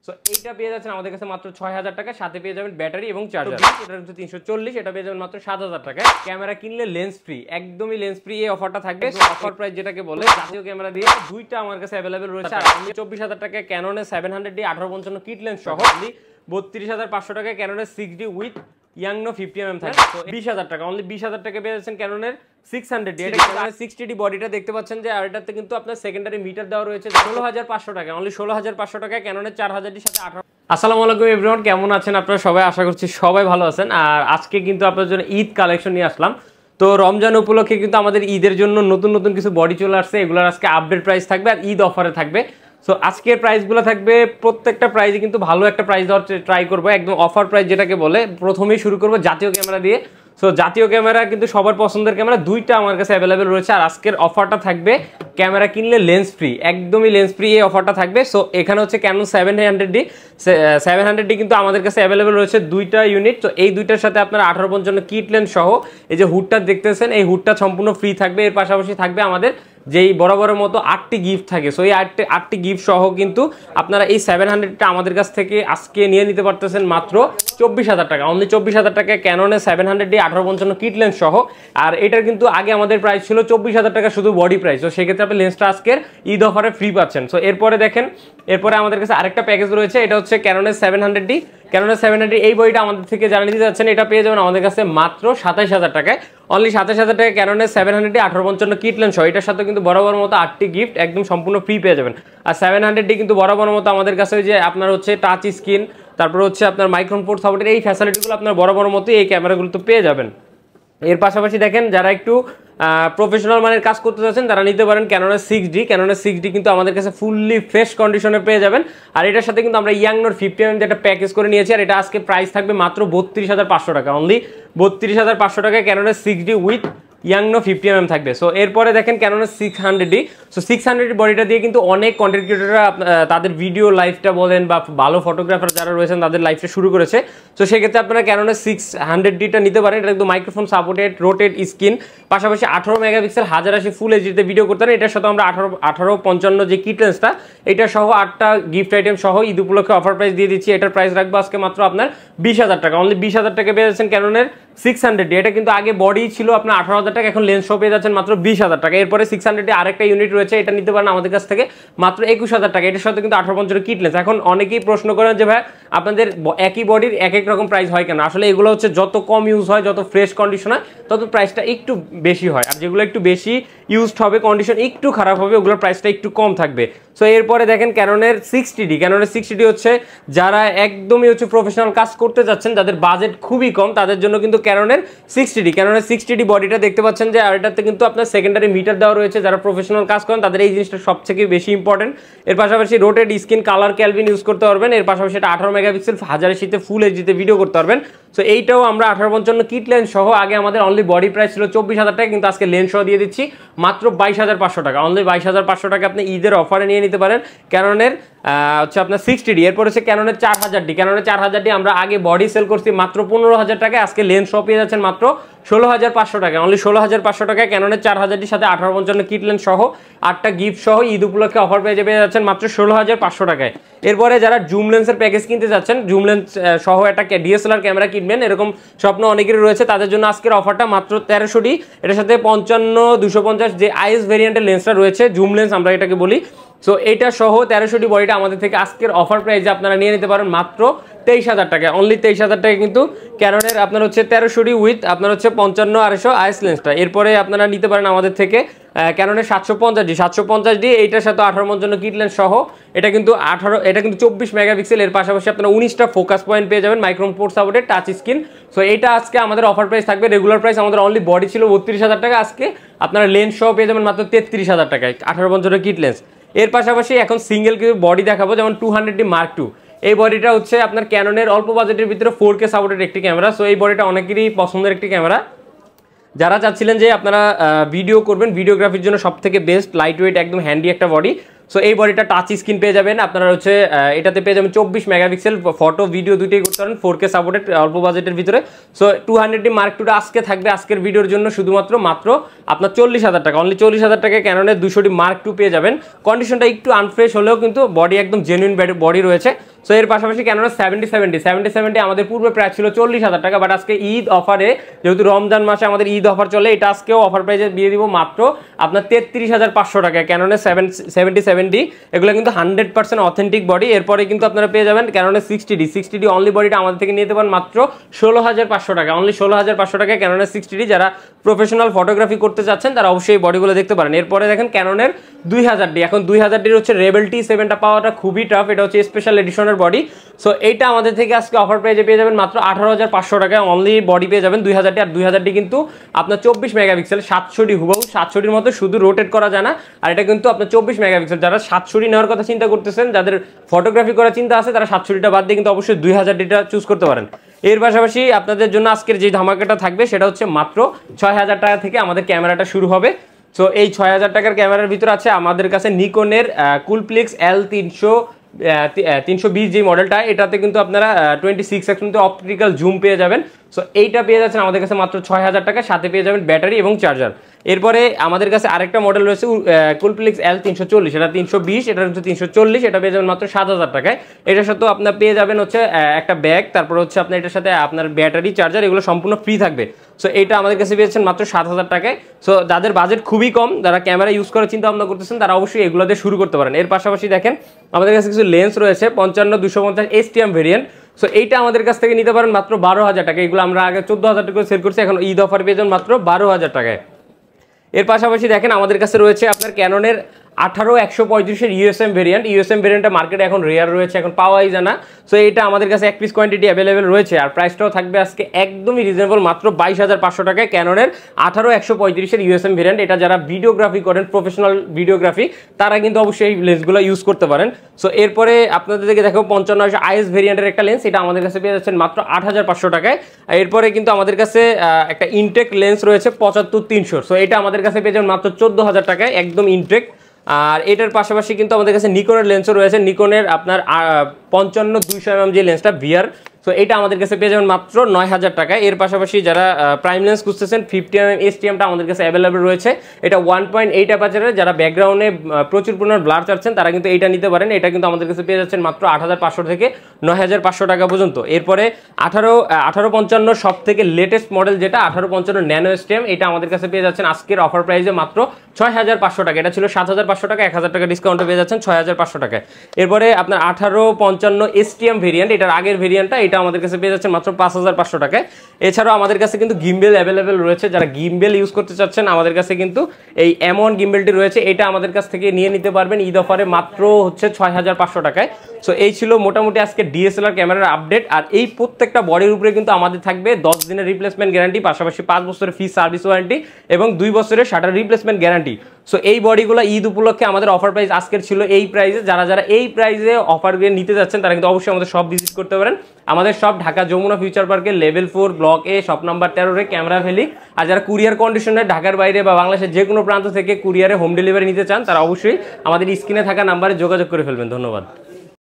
So এইটা পেয়ে যাচ্ছেন আমাদের কাছে মাত্র ৬০০০ টাকা, সাথে পেয়ে যাবেন ব্যাটারি এবং চার্জার। এটা হচ্ছে ৩৪০, এটা পেয়ে যাবেন মাত্র ৭০০০ টাকায়। ক্যামেরা কিনলে লেন্স ফ্রি, একদমই লেন্স ফ্রি এই অফারটা থাকবে। অফার প্রাইস যেটাকে বলে জাতীয় ক্যামেরা দিয়ে দুইটা আমার কাছে অ্যাভেলেবেল রয়েছে। আর ২৪০০০ টাকায় ক্যাননের 700D 1855 কিট লেন্স সহ, ৩২৫০০ টাকায় ক্যাননের 6D উইথ ইয়াংনো 50mm থাকে। তো ২০০০০ টাকা, অনলি ২০০০০ টাকা পেয়ে যাচ্ছেন ক্যাননের 600D। এটা 60D বডিটা দেখতে পাচ্ছেন যে, আর এটাতে কিন্তু আপনার সেকেন্ডারি মিটার দেওয়া রয়েছে ১৬৫০০ টাকা, অনলি ১৬৫০০ টাকায় ক্যাননের ৪০০০ সাথে 18। আসসালামু আলাইকুম এভরিওয়ান, কেমন আছেন আপনারা সবাই? আশা করছি সবাই ভালো আছেন। আর আজকে কিন্তু আপনাদের জন্য ঈদ কালেকশন নিয়ে আসলাম। তো রমজান উপলক্ষে কিন্তু আমাদের ঈদের জন্য নতুন নতুন কিছু বডি চলে আসছে, এগুলোর আজকে আপডেট প্রাইস থাকবে আর ঈদ অফারে থাকবে। সো আজকের প্রাইসগুলো থাকবে, প্রত্যেকটা প্রাইসে কিন্তু ভালো একটা প্রাইস দেওয়ার ট্রাই করবো, একদম অফার প্রাইস যেটাকে বলে। প্রথমেই শুরু করবো জাতীয় ক্যামেরা দিয়ে। সো জাতীয় ক্যামেরা কিন্তু সবার পছন্দের ক্যামেরা, দুইটা আমার কাছে অ্যাভেলেবেল রয়েছে। আর আজকের অফারটা থাকবে ক্যামেরা কিনলে লেন্স ফ্রি, একদমই লেন্স ফ্রি এই অফারটা থাকবে। সো এখানে হচ্ছে ক্যানন 700D কিন্তু আমাদের কাছে অ্যাভেলেবেল রয়েছে দুইটা ইউনিট। তো এই দুইটার সাথে আপনার 1855 কিট লেন্স সহ এই যে হুডটা দেখতেছেন, এই হুডটা সম্পূর্ণ ফ্রি থাকবে। এর পাশাপাশি থাকবে আমাদের যেই বরাবরের মতো 8টি গিফট থাকে। সো এই 8টি গিফট সহ কিন্তু আপনারা এই 700টা আমাদের কাছ থেকে আজকে নিয়ে নিতে পারতেছেন মাত্র ২৪০০০ টাকা, অনলি ২৪০০০ টাকা ক্যাননের 700D 1855 কিট লেন্স সহ। আর এটার কিন্তু আগে আমাদের প্রাইস ছিল ২৪০০০ টাকা শুধু বডি প্রাইস। তো সেক্ষেত্রে আপনি লেন্সটা আজকের ঈদ অফারে ফ্রি পাচ্ছেন। সো এরপরে দেখেন, এরপরে আমাদের কাছে আরেকটা প্যাকেজ রয়েছে, এটা হচ্ছে ক্যাননের 700D। ক্যাননের 700D এই বইটা আমাদের থেকে যারা নিতে যাচ্ছেন, এটা পেয়ে যাবেন আমাদের কাছে মাত্র ২৭০০০ টাকায়, অনলি ২৭০০০ টাকা ক্যাননের 700D 1855 কিট লেন্স সহ। এটার সাথে কিন্তু বরাবর মতো 8টি গিফট একদম সম্পূর্ণ ফ্রি পেয়ে যাবেন। আর 700D কিন্তু বরাবর মতো আমাদের কাছে যে আপনার হচ্ছে টাচ স্ক্রিন, তারপর হচ্ছে আপনার মাইক্রোফোন পোর্ট সাপোর্টের এই ফ্যাসিলিটিগুলো আপনার বরাবর মতো এই ক্যামেরাগুলো তো পেয়ে যাবেন। এর পাশাপাশি দেখেন, যারা একটু প্রফেশনাল মানের কাজ করতে চাচ্ছেন তারা নিতে পারেন ক্যাননের 6D। ক্যাননের 6D কিন্তু আমাদের কাছে ফুললি ফ্রেশ কন্ডিশনে পেয়ে যাবেন। আর এটার সাথে কিন্তু আমরা ইয়াংনোর 50mm যেটা প্যাকেজ করে নিয়েছি, আর এটা আজকে প্রাইস থাকবে মাত্র ৩২৫০০ টাকা, অনলি ৩২৫০০ টাকায় ক্যাননের 6D উইথ ইয়াংনো 50mm থাকবে। সো এরপরে দেখেন ক্যাননের 600D। সো 600D বডিটা দিয়ে কিন্তু অনেক কন্টেন্ট ক্রিয়েটররা তাদের ভিডিও লাইফটা বলেন বা ভালো ফটোগ্রাফার যারা রয়েছেন তাদের লাইফটা শুরু করেছে। তো সেক্ষেত্রে আপনারা ক্যাননের 600Dটা নিতে পারেন। এটা কিন্তু মাইক্রোফোন সাপোর্টেড, রোটেড স্ক্রিন, পাশাপাশি 18 মেগাপিক্সেল 1080 ফুল এইচডিতে ভিডিও করতে পারেন। এটার সাথে আমরা 1855 যে কিট লেন্সটা, এটা সহ 8টা গিফট আইটেম সহ ঈদ উপলক্ষে অফার প্রাইস দিয়ে দিচ্ছি। এটার প্রাইস রাখবো আজকে মাত্র আপনার ২০০০০ টাকা, অনলি ২০০০০ টাকা পেয়ে যাচ্ছেন ক্যাননের 600D। এটা কিন্তু আগে বডি ছিল আপনার 18,০০০ টাকা, এখন লেন্স সহ পেয়ে যাচ্ছেন মাত্র ২০০০০ টাকা। এরপরে 600D আরেকটা ইউনিট রয়েছে, এটা নিতে পারেন আমাদের কাছ থেকে মাত্র ২১,০০০ টাকা। এটার সাথে কিন্তু 1855 কিট লেন্স। এখন অনেকেই প্রশ্ন করেন যে ভাই আপনাদের একই বডির এক এক রকম প্রাইস হয় কেন? আসলে এগুলো হচ্ছে যত কম ইউজ হয়, যত ফ্রেশ কন্ডিশন হয়, তত প্রাইসটা একটু বেশি হয়। আর যেগুলো একটু বেশি ইউজড হবে, কন্ডিশন একটু খারাপ হবে, ওগুলোর প্রাইসটা একটু কম থাকবে। সো এরপরে দেখেন ক্যাননের 60D। ক্যাননের 60D হচ্ছে যারা একদমই হচ্ছে প্রফেশনাল কাজ করতে যাচ্ছেন, যাদের বাজেট খুবই কম, তাদের জন্য কিন্তু ক্যাননের 60D। ক্যাননের 60D বডিটা দেখতে পাচ্ছেন যে, আর এটাতে কিন্তু আপনার সেকেন্ডারি মিটার দেওয়া রয়েছে। যারা প্রফেশনাল কাজ করেন তাদের এই জিনিসটা সবথেকে বেশি ইম্পর্টেন্ট। এর পাশাপাশি rotated screen, colour kelvin use করতে পারবেন। এর পাশাপাশি এটা 18 মেগাপিক্সেল 1080 ফুল এইচডিতে ভিডিও করতে পারবেন। সো এইটাও আমরা 1855 কিট লেন্স সহ, আগে আমাদের অনলি বডি প্রাইস ছিল ২৪০০০ টাকা, কিন্তু আজকে লেন্স সহ দিয়ে দিচ্ছি মাত্র ২২৫০০ টাকা, অনলি ২২৫০০ টাকা আপনি ঈদের অফারে নিয়ে নিতে পারেন ক্যাননের হচ্ছে আপনার 60D। এরপর হচ্ছে ক্যাননের 4000D। ক্যাননের 4000D আমরা আগে বডি সেল করছি মাত্র ১৫,০০০ টাকায়, আজকে লেন্স সহ পেয়ে যাচ্ছেন মাত্র ১৬৫০০ টাকা, অনলি ১৬৫০০ টাকায় ক্যাননের 4000D সাথে 1855 কিট লেন্স সহ 8টা গিফট সহ ঈদ উপলক্ষে অফার পেয়ে যাচ্ছেন মাত্র ১৬৫০০ টাকায়। এরপরে যারা জুম লেন্সের প্যাকেজ কিনতে যাচ্ছেন, জুম লেন্স সহ একটা DSLR ক্যামেরা কিনবেন, এরকম স্বপ্ন অনেকেরই রয়েছে, তাদের জন্য আজকের অফারটা মাত্র ১৩০০D। এটার সাথে ৫৫-২৫০ যে IS ভেরিয়েন্টের লেন্সটা রয়েছে, জুম লেন্স আমরা এটাকে বলি। সো এইটা সহ ১৩০০D বডিটা আমাদের থেকে আজকের অফার প্রাইসে আপনারা নিয়ে নিতে পারেন মাত্র ২৩,০০০ টাকা, অনলি ২৩,০০০ টাকা কিন্তু ক্যাননের আপনার হচ্ছে ১৩০০D উইথ আপনার হচ্ছে ৫৫-২৫০ IS লেন্সটা। এরপরে আপনারা নিতে পারেন আমাদের থেকে ক্যাননের ৭৫০D। এইটার সাথে 1855 কিট লেন্স সহ, এটা কিন্তু ২৪ মেগাপিক্সেল। এর পাশাপাশি আপনারা 19টা ফোকাস পয়েন্ট পেয়ে যাবেন, microphone port supported, touch screen. So এইটা আজকে আমাদের অফার প্রাইস থাকবে। রেগুলার প্রাইস আমাদের অনলি বডি ছিল ৩২,০০০ টাকা, আজকে আপনারা লেন্স সহ পেয়ে যাবেন মাত্র ৩৩,০০০ টাকায় 1855 কিট লেন্স। এর পাশাপাশি এখন সিঙ্গেল কিছু বডি দেখাবো, যেমন 200D Mark II। এই বডিটা হচ্ছে আপনার ক্যাননের অল্প বাজেটের ভিতরে 4K সাপোর্টেড একটি ক্যামেরা। সো এই বডিটা অনেকেরই পছন্দের একটি ক্যামেরা। যারা চাচ্ছিলেন যে আপনারা ভিডিও করবেন, ভিডিওগ্রাফির জন্য সবথেকে বেস্ট, লাইট ওয়েট, একদম হ্যান্ডি একটা বডি। সো এই বডিটা টাচ স্ক্রিন পেয়ে যাবেন আপনারা হচ্ছে, এটাতে পেয়ে যাবেন 24 মেগাপিক্সেল, ফটো ভিডিও দুটোই করতে পারেন, 4K সাপোর্টেড অল্প বাজেটের ভিতরে। সো 200D Mark IIটা আজকে থাকবে আজকের ভিডিওর জন্য শুধুমাত্র মাত্র আপনার ৪০,০০০ টাকা, অনলি ৪০,০০০ টাকায় ক্যাননের 200D Mark II পেয়ে যাবেন। কন্ডিশনটা একটু আনফ্রেশ হলেও কিন্তু বডি একদম জেনুইন বডি রয়েছে। সো এর পাশাপাশি ক্যানোনের 7070 আমাদের পূর্বে প্রাইস ছিল 40,000 টাকা, বাট আজকে ঈদ অফারে যেহেতু রমজান মাসে আমাদের ঈদ অফার চলে, এটা আজকেও অফার প্রাইসে দিয়ে দিব মাত্র আপনার 33,500 টাকা। ক্যানোনের 7070 এগুলো কিন্তু 100% অথেন্টিক বডি। এরপরে কিন্তু আপনারা পেয়ে যাবেন ক্যানোনের 60D অনলি বডিটা আমাদের থেকে নিতে পারেন মাত্র 16,500 টাকা, অনলি 16,500 টাকা ক্যানোনের 60D। যারা প্রফেশনাল ফটোগ্রাফি করতে চাচ্ছেন তারা অবশ্যই বডিগুলো দেখতে পারেন। এরপরে দেখেন ক্যানোনের 2000D, এখন 2000D হচ্ছে রেবেল T7টা পাওয়াটা খুবই টাফ, এটা হচ্ছে স্পেশাল এডিশনের বডি। সো এইটা আমাদের থেকে আজকে অফার প্রাইসে পেয়ে যাবেন মাত্র 18,500 টাকায় অনলি বডি পেয়ে যাবেন 2000D। আর 2000D কিন্তু আপনার 24 মেগাপিক্সেল, 700D হুবহু 700Dর মতো, শুধু রোটেট করা যায় না। আর এটা কিন্তু আপনার 24 মেগাপিক্সেল। যারা 700D নেওয়ার কথা চিন্তা করতেছেন, যাদের ফটোগ্রাফি করার চিন্তা আছে, তারা 700Dটা বাদ দিয়ে কিন্তু অবশ্যই 2000Dটা চুজ করতে পারেন। এর পাশাপাশি আপনাদের জন্য আজকের যে ধামাকাটা থাকবে সেটা হচ্ছে মাত্র 6,000 টাকা থেকে আমাদের ক্যামেরাটা শুরু হবে। সো এই 6,000 টাকার ক্যামেরার ভিতরে আছে আমাদের কাছে নিকনের কুলপ্লেক্স L320 যে মডেলটা, এটাতে কিন্তু আপনারা 26x কিন্তু অপটিক্যাল জুম পেয়ে যাবেন। সো এইটা পেয়ে যাচ্ছেন আমাদের কাছে মাত্র 6,000 টাকা, সাথে পেয়ে যাবেন ব্যাটারি এবং চার্জার। এরপরে আমাদের কাছে আরেকটা মডেল রয়েছে কুলপ্লেক্স L340, এটা 320, এটা হচ্ছে 340, এটা পেয়ে যাবেন মাত্র 7,000 টাকায়। এটার সাথে আপনার পেয়ে যাবেন হচ্ছে একটা ব্যাগ, তারপর হচ্ছে আপনার এটার সাথে আপনার ব্যাটারি চার্জার এগুলো সম্পূর্ণ ফ্রি থাকবে। সো এটা আমাদের কাছে পেয়েছেন মাত্র 7,000 টাকায়। সো যাদের বাজেট খুবই কম, যারা ক্যামেরা ইউজ করার চিন্তা ভাবনা করতেছেন, তারা অবশ্যই এগুলো দিয়ে শুরু করতে পারেন। এর পাশাপাশি দেখেন আমাদের কাছে কিছু লেন্স রয়েছে 55-250 STM ভেরিয়েন্ট। সো এইটা আমাদের কাছ থেকে নিতে পারেন মাত্র 12,000 টাকা। এগুলো আমরা আগে 14,000 টাকা সেল করছি, এখন ঈদ অফার পেয়ে যান মাত্র 12,000 টাকায়। এর পাশাপাশি দেখেন আমাদের কাছে রয়েছে আপনার ক্যাননের 18-135 ইউএসএম ভেরিয়েন্টটা মার্কেটে এখন রেয়ার রয়েছে, এখন পাওয়াই যায় না। সো এটা আমাদের কাছে এক পিস কোয়ান্টিটি অ্যাভেলেবেল রয়েছে, আর প্রাইসটাও থাকবে আজকে একদমই রিজনেবল মাত্র 22,500 টাকায় ক্যাননের 18-135 ইউএসএম ভেরিয়েন্ট। এটা যারা ভিডিওগ্রাফি করেন, প্রফেশনাল ভিডিওগ্রাফি, তারা কিন্তু অবশ্যই এই লেন্সগুলো ইউজ করতে পারেন। সো এরপরে আপনাদেরকে দেখো 55 IS ভেরিয়েন্টের একটা লেন্স, এটা আমাদের কাছে পেয়ে যাচ্ছেন মাত্র 8,500 টাকায়। এরপরে কিন্তু আমাদের কাছে একটা ইনটেক লেন্স রয়েছে 75-300, সো এটা আমাদের কাছে পেয়ে যাবেন মাত্র 14,000 টাকায়, একদম ইনটেক। আর এটার পাশাপাশি কিন্তু আমাদের কাছে নিকনের লেন্সও রয়েছে, নিকনের আপনার 55-200 যে লেন্সটা ভিআর, সো এটা আমাদের কাছে পেয়ে যাবেন মাত্র 9,000 টাকায়। এর পাশাপাশি যারা প্রাইম লেন্স খুঁজতেছেন 50mm STMটা আমাদের কাছে অ্যাভেলেবেল রয়েছে, এটা 1.8 অ্যাপাচারের। যারা ব্যাকগ্রাউন্ডে প্রচুর পরিমাণ ব্লার চাচ্ছেন তারা কিন্তু এইটা নিতে পারেন। এটা কিন্তু আমাদের কাছে পেয়ে যাচ্ছেন মাত্র 8,500 থেকে 9,500 টাকা পর্যন্ত। এরপরে 1855 সব থেকে লেটেস্ট মডেল যেটা 1855 ন্যানো STM, এটা আমাদের কাছে পেয়ে যাচ্ছেন আজকের অফার প্রাইসে মাত্র 6,500 টাকা। এটা ছিল 7,500 টাকা, 1,000 টাকা ডিসকাউন্টে পেয়ে যাচ্ছেন 6,500 টাকায়। এরপরে আপনার 1855 STM ভেরিয়েন্ট, এটার আগের ভেরিয়েন্টটা, এটা আমাদের কাছে পেয়ে যাচ্ছেন মাত্র 5,500 টাকায়। এছাড়াও আমাদের কাছে কিন্তু গিম্বেল অ্যাভেলেবেল রয়েছে, যারা গিম্বেল ইউজ করতে চাচ্ছেন আমাদের কাছে কিন্তু এই M1 গিম্বেলটি রয়েছে, এটা আমাদের কাছ থেকে নিয়ে নিতে পারবেন ঈদ অফারে মাত্র হচ্ছে 6,500 টাকায়। সো এই ছিল মোটামুটি আজকে DSLR ক্যামেরার আপডেট। আর এই প্রত্যেকটা বডির উপরে কিন্তু আমাদের থাকবে 10 দিনের রিপ্লেসমেন্ট গ্যারান্টি, পাশাপাশি 5 বছরের ফ্রি সার্ভিস ওয়ারেন্টি এবং 2 বছরের শাটার রিপ্লেসমেন্ট গ্যারান্টি। সো এই বডিগুলো ঈদ উপলক্ষে আমাদের অফার প্রাইস আজকের ছিল এই প্রাইসে। যারা যারা এই প্রাইসে অফারগুলো নিতে যাচ্ছেন তারা কিন্তু অবশ্যই আমাদের সব ভিজিট করতে পারেন। আমাদের সব ঢাকা যমুনা ফিউচার পার্কের level 4 block A shop number 13 camera valley. আর যারা কুরিয়ার কন্ডিশনে ঢাকার বাইরে বা বাংলাদেশের যে কোনো প্রান্ত থেকে কুরিয়ারে হোম ডেলিভারি নিতে চান, তারা অবশ্যই আমাদের স্ক্রিনে থাকা নাম্বারে যোগাযোগ করে ফেলবেন। ধন্যবাদ।